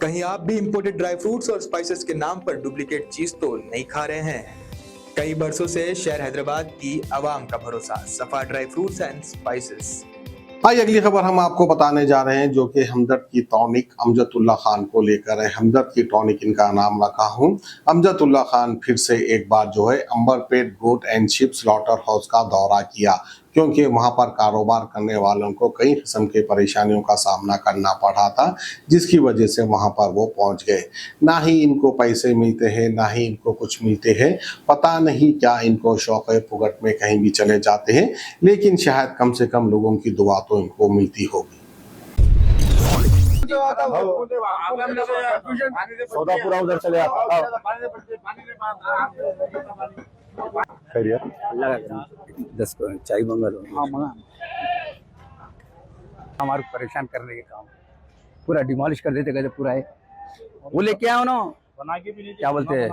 कहीं आप भी इंपोर्टेड ड्राई फ्रूट्स और स्पाइसेस के नाम पर डुप्लीकेट चीज तो नहीं खा रहे हैं? कई बरसों से शहर हैदराबाद की आवाम का भरोसा सफा ड्राई फ्रूट्स एंड स्पाइसेस। भाई अगली खबर हम आपको बताने जा रहे हैं जो कि हमदर्द की टॉनिक अमजदुल्ला खान को लेकर है। हमदर्द की टॉनिक इनका नाम रखा हूँ। अमजदुल्ला खान फिर से एक बार जो है Amberpet goat and sheep slaughter house का दौरा किया, क्योंकि वहां पर कारोबार करने वालों को कई किस्म के परेशानियों का सामना करना पड़ा था, जिसकी वजह से वहां पर वो पहुंच गए। ना ही इनको पैसे मिलते हैं, ना ही इनको कुछ मिलते हैं। पता नहीं क्या इनको शौक है, फुगट में कहीं भी चले जाते हैं, लेकिन शायद कम से कम लोगों की दुआ तो इनको मिलती होगी। सौदा पूरा उधर चले आता। खैरियत 10 चाय मंगा लो। हाँ मंगा। हमारे परेशान करने के काम पूरा डिमोलिश कर देते, कहते पूरा है वो लेके आओ ना, बना के भी नहीं, क्या बोलते हैं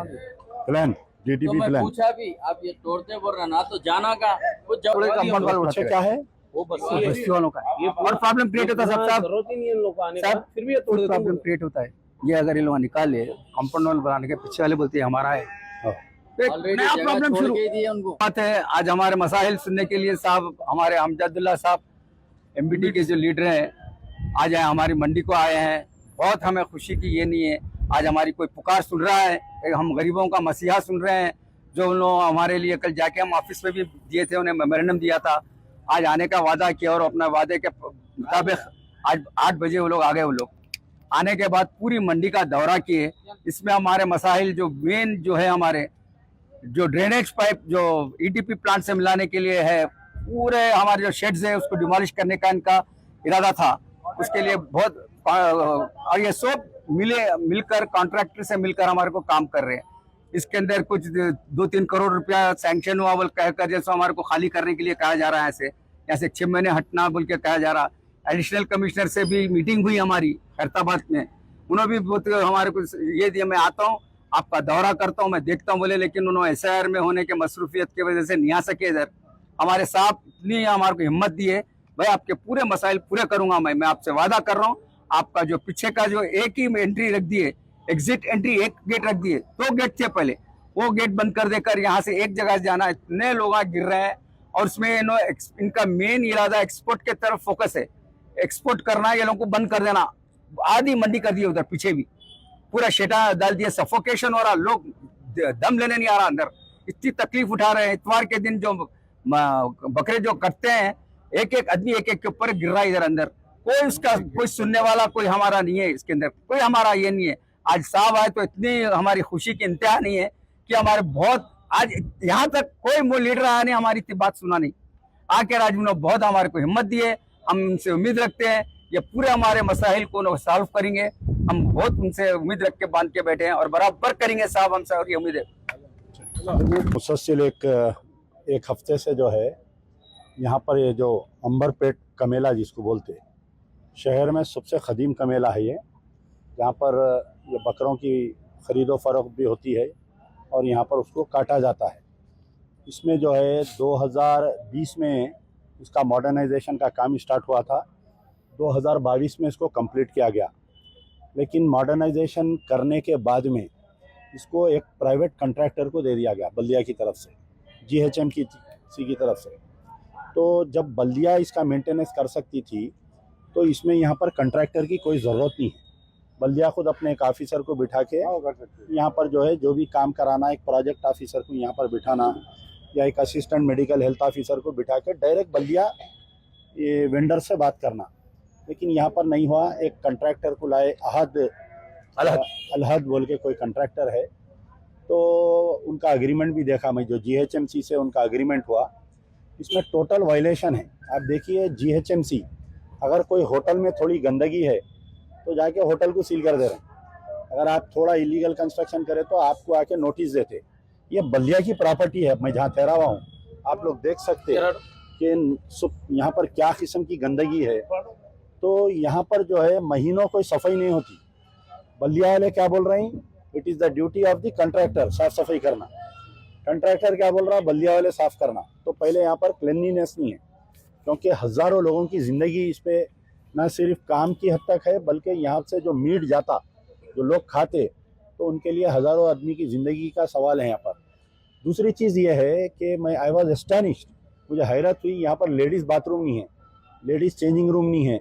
प्लान डीटीपी तो प्लान। पूछा भी आप ये तोड़ते बोल रहे ना, तो जाना का वो थोड़े कंपाउंड वाले अच्छा क्या है वो बस बस्ती वालों का और प्रॉब्लम क्रिएट होता है। सब जरूरत ही नहीं है इन लोग को आने का, फिर भी ये तोड़ देते प्रॉब्लम क्रिएट होता है। ये अगर ये लोग निकाल ले कंपाउंड वाल बनाने के पीछे वाले बोलते हैं हमारा है, ऑलरेडी नया जगह प्रॉब्लम छोड़ शुरू के ही दिए उनको। बात है। आज हमारे मसाइल सुनने के लिए साहब, हमारे अमजदुल्ला साहब एमबीटी के जो लीडर हैं आज आए, हमारी मंडी को आए हैं। बहुत हमें खुशी की ये नहीं है, आज हमारी कोई पुकार सुन रहा है, हम गरीबों का मसीहा सुन रहे हैं। जो उन लोग हमारे लिए कल जाके हम ऑफिस में भी दिए थे, उन्हें मेमोरेंडम दिया था, आज आने का वादा किया और अपना वादे के मुताबिक आज 8 बजे वो लोग आ गए। वो लोग आने के बाद पूरी मंडी का दौरा किए। इसमें हमारे मसाइल जो मेन जो है, हमारे जो ड्रेनेज पाइप जो ईटीपी प्लांट से मिलाने के लिए है, पूरे हमारे जो शेड्स है उसको डिमोलिश करने का इनका इरादा था। उसके लिए बहुत और ये सब मिलकर कॉन्ट्रैक्टर से मिलकर हमारे को काम कर रहे हैं। इसके अंदर कुछ 2-3 करोड़ रुपया सैंक्शन हुआ बोल कहकर, जैसे हमारे को खाली करने के लिए कहा जा रहा है, ऐसे 6 महीने हटना बोल के कहा जा रहा। एडिशनल कमिश्नर से भी मीटिंग हुई हमारी हैदराबाद में, उन्होंने भी हमारे को ये दिया, मैं आता हूँ आपका दौरा करता हूँ, मैं देखता हूँ बोले, लेकिन उन्होंने SIR में होने के मसरूफियत की वजह से नहीं आ सके इधर। हमारे साहब इतनी हमारे को हिम्मत दी है, भाई आपके पूरे मसाइल पूरे करूंगा मैं आपसे वादा कर रहा हूँ। आपका जो पीछे का जो एक ही एंट्री रख दिए, एग्जिट एंट्री एक गेट रख दिए, 2 गेट थे पहले, वो गेट बंद कर देकर यहाँ से एक जगह जाना, इतने लोग गिर रहे हैं। और उसमें इनका मेन इरादा एक्सपोर्ट के तरफ फोकस है, एक्सपोर्ट करना, ये लोगों को बंद कर देना। आधी मंडी कर दी उधर, पीछे भी पूरा शेटा डाल दिया, सफोकेशन हो रहा, लोग दम लेने नहीं आ रहा अंदर, इतनी तकलीफ उठा रहे हैं। इतवार के दिन जो बकरे जो कटते हैं, एक आदमी एक के ऊपर गिर रहा है इधर अंदर, कोई उसका कोई सुनने वाला कोई हमारा नहीं है, इसके अंदर कोई हमारा ये नहीं है। आज साहब आए तो इतनी हमारी खुशी की इंतहा नहीं है कि हमारे बहुत आज यहाँ तक कोई लीडर आया नहीं, हमारी इतनी बात सुना नहीं, आके आज उन्होंने बहुत हमारे को हिम्मत दी है। हम उनसे उम्मीद रखते हैं ये पूरे हमारे मसाइल को सॉल्व करेंगे। हम बहुत उनसे उम्मीद रख के बांध के बैठे हैं और बराबर करेंगे साहब, हमसे और ये उम्मीद है। मुसलसिल एक हफ्ते से जो है यहाँ पर ये जो अंबरपेट का मेला जिसको बोलते हैं, शहर में सबसे क़दीम का मेला है ये, जहाँ पर ये बकरों की ख़रीदो फरोख्त भी होती है और यहाँ पर उसको काटा जाता है। इसमें जो है 2020 में इसका मॉडर्नाइजेशन का काम स्टार्ट हुआ था, 2022 में इसको कंप्लीट किया गया। लेकिन मॉडर्नाइजेशन करने के बाद में इसको एक प्राइवेट कॉन्ट्रैक्टर को दे दिया गया बल्दिया की तरफ से, GHMC की तरफ से। तो जब बल्दिया इसका मेंटेनेंस कर सकती थी तो इसमें यहाँ पर कॉन्ट्रैक्टर की कोई ज़रूरत नहीं है। बल्दिया खुद अपने एक ऑफिसर को बिठा के यहाँ पर जो है जो भी काम कराना, एक प्रोजेक्ट ऑफिसर को यहाँ पर बिठाना या एक असिस्टेंट मेडिकल हेल्थ ऑफिसर को बिठा के डायरेक्ट बल्दिया ये वेंडर से बात करना। लेकिन यहाँ पर नहीं हुआ, एक कॉन्ट्रैक्टर को लाए, अलहद बोल के कोई कॉन्ट्रैक्टर है, तो उनका एग्रीमेंट भी देखा मैं, जो GHMC से उनका एग्रीमेंट हुआ, इसमें टोटल वायलेशन है। आप देखिए GHMC अगर कोई होटल में थोड़ी गंदगी है तो जाके होटल को सील कर दे रहे हैं, अगर आप थोड़ा इलीगल कंस्ट्रक्शन करें तो आपको आके नोटिस देते। ये बल्दिया की प्रॉपर्टी है, मैं जहाँ ठहरा हुआ हूँ, आप लोग देख सकते हैं कि यहाँ पर क्या किस्म की गंदगी है। तो यहाँ पर जो है महीनों कोई सफाई नहीं होती। बल्दिया वाले क्या बोल रहे हैं, it is the duty of the contractor साफ सफाई करना। कॉन्ट्रैक्टर क्या बोल रहा है, बल्दिया वाले साफ करना। तो पहले यहाँ पर क्लीनलीनेस नहीं है, क्योंकि हज़ारों लोगों की ज़िंदगी इस पर न सिर्फ काम की हद तक है, बल्कि यहाँ से जो मीट जाता जो लोग खाते तो उनके लिए हज़ारों आदमी की ज़िंदगी का सवाल है यहाँ पर। दूसरी चीज़ ये है कि मैं आई वॉज एस्टैनिश्ड, मुझे हैरत हुई, यहाँ पर लेडीज़ बाथरूम नहीं है, लेडीज़ चेंजिंग रूम नहीं है।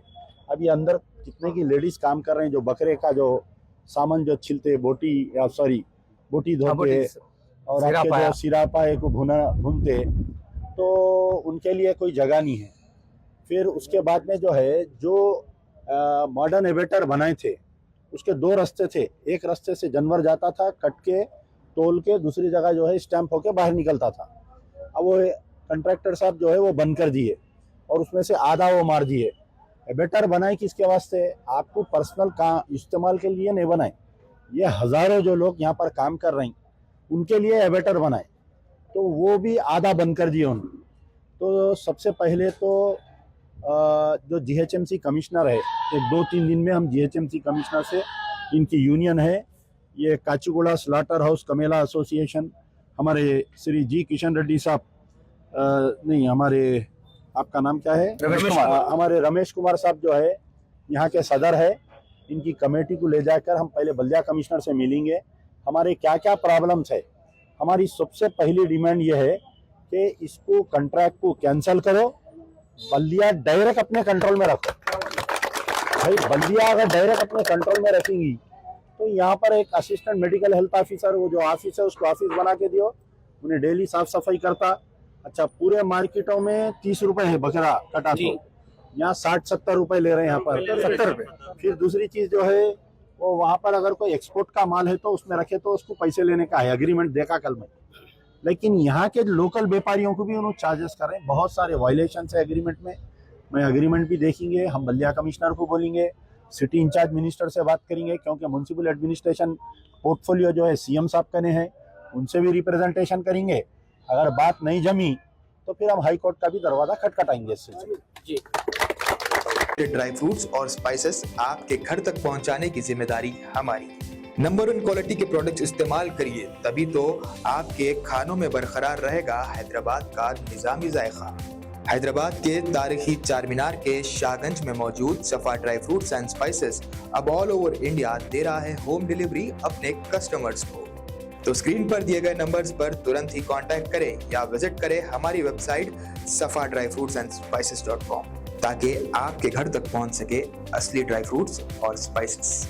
अब ये अंदर कितने की लेडीज़ काम कर रहे हैं, जो बकरे का जो सामान जो छिलते, बोटी धोते और आपके जो सिरा पाए को भूनते, तो उनके लिए कोई जगह नहीं है। फिर उसके बाद में जो है जो मॉडर्न एवेटर बनाए थे उसके दो रास्ते थे। एक रास्ते से जानवर जाता था, कट के तोल के दूसरी जगह जो है स्टैंप होके बाहर निकलता था। अब वो कंट्रैक्टर साहब जो है वो बंद कर दिए और उसमें से आधा वो मार दिए। एवेटर बनाए किसके वास्ते? आपको पर्सनल काम इस्तेमाल के लिए नहीं बनाए, ये हज़ारों जो लोग यहाँ पर काम कर रहे हैं उनके लिए एवेटर बनाए, तो वो भी आधा बंद कर दिए उन्होंने। तो सबसे पहले तो जो जीएचएमसी कमिश्नर है, एक 2-3 दिन में हम जीएचएमसी कमिश्नर से, इनकी यूनियन है ये काचीगुड़ा स्लॉटर हाउस कमेला एसोसिएशन, हमारे श्री जी किशन रेड्डी साहब, नहीं हमारे, आपका नाम क्या है? रमेश कुमार। हमारे रमेश कुमार साहब जो है यहाँ के सदर है, इनकी कमेटी को ले जाकर हम पहले बल्दिया कमिश्नर से मिलेंगे, हमारे क्या क्या प्रॉब्लम्स है। हमारी सबसे पहली डिमांड ये है कि इसको कॉन्ट्रैक्ट को कैंसिल करो, बल्दिया डायरेक्ट अपने कंट्रोल में रखो। भाई बल्दिया अगर डायरेक्ट अपने कंट्रोल में रखेंगी तो यहाँ पर एक असिस्टेंट मेडिकल हेल्थ ऑफिसर, वो जो ऑफिस है उसको ऑफिस बना के दियो, उन्हें डेली साफ सफाई करता। अच्छा, पूरे मार्केटों में 30 रुपए है बकरा कटा, तो यहाँ 60-70 रुपए ले रहे हैं यहाँ पर, 70 रुपए। फिर दूसरी चीज जो है वो वहाँ पर अगर कोई एक्सपोर्ट का माल है तो उसमें रखे तो उसको पैसे लेने का है, एग्रीमेंट देखा कल में। लेकिन यहाँ के लोकल व्यापारियों को भी उन्होंने चार्जेस कर रहे हैं, बहुत सारे वायलेशन है एग्रीमेंट में। मैं एग्रीमेंट भी देखेंगे, हम बल्दिया कमिश्नर को बोलेंगे, सिटी इंचार्ज मिनिस्टर से बात करेंगे, क्योंकि म्यूनसिपल एडमिनिस्ट्रेशन पोर्टफोलियो जो है सीएम साहब का ने है, उनसे भी रिप्रेजेंटेशन करेंगे। अगर बात नहीं जमी तो फिर हम हाई कोर्ट का भी दरवाजा खटखटाएंगे इस सिलसिले में। ड्राई फ्रूट्स और स्पाइसेस आपके घर तक पहुंचाने की जिम्मेदारी हमारी। नंबर 1 क्वालिटी के प्रोडक्ट्स इस्तेमाल करिए, तभी तो आपके खानों में बरकरार रहेगा हैदराबाद का निजामी जायका। हैदराबाद के तारीखी चार मीनार के शाहगंज में मौजूद सफा ड्राई फ्रूट्स एंड स्पाइसेस अब ऑल ओवर इंडिया दे रहा है होम डिलीवरी अपने कस्टमर्स को। तो स्क्रीन पर दिए गए नंबर्स पर तुरंत ही कांटेक्ट करें या विजिट करें हमारी वेबसाइट safadryfruitsandsspices.com, ताकि आपके घर तक पहुंच सके असली ड्राई फ्रूट्स और स्पाइसेस।